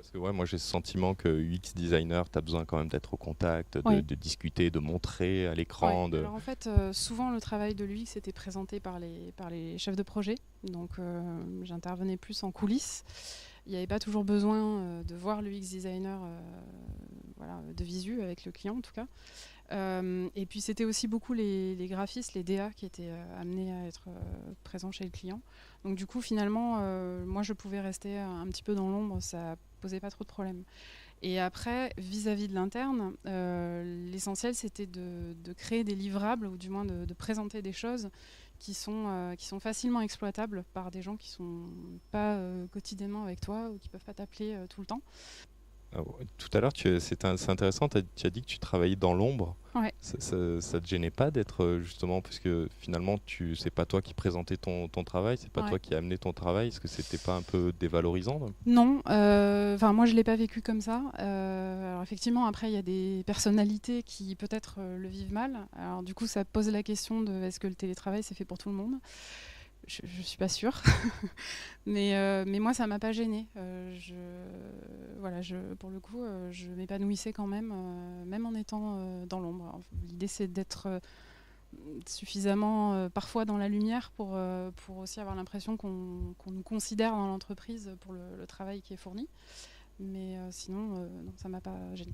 Parce que ouais, moi j'ai ce sentiment que UX designer, tu as besoin quand même d'être au contact, Oui. de discuter, de montrer à Ouais. l'écran. Alors en fait, souvent le travail de l'UX était présenté par les chefs de projet, donc j'intervenais plus en coulisses. Il n'y avait pas toujours besoin de voir l'UX designer voilà, de visu avec le client en tout cas. Et puis c'était aussi beaucoup les graphistes, les DA qui étaient amenés à être présents chez le client. Donc du coup finalement, moi je pouvais rester un petit peu dans l'ombre, ça posait pas trop de problèmes. Et après, vis-à-vis de l'interne, l'essentiel c'était de créer des livrables ou du moins de présenter des choses qui sont facilement exploitables par des gens qui sont pas quotidiennement avec toi ou qui peuvent pas t'appeler tout le temps. Ah ouais, tout à l'heure, c'est intéressant, tu as dit que tu travaillais dans l'ombre. Ouais. Ça te gênait pas d'être justement, puisque finalement, c'est pas toi qui présentais ton travail, c'est pas Ouais. toi qui amenais ton travail. Est-ce que c'était pas un peu dévalorisant non. Non, enfin moi je l'ai pas vécu comme ça. Alors effectivement après il y a des personnalités qui peut-être le vivent mal. Alors du coup ça pose la question de est-ce que le télétravail c'est fait pour tout le monde. Je suis pas sûre, mais moi ça m'a pas gênée. Voilà, pour le coup je m'épanouissais quand même, même en étant dans l'ombre. Alors, l'idée c'est d'être suffisamment parfois dans la lumière pour aussi avoir l'impression qu'on nous considère dans l'entreprise pour le travail qui est fourni. Mais sinon, non, ça m'a pas gêné.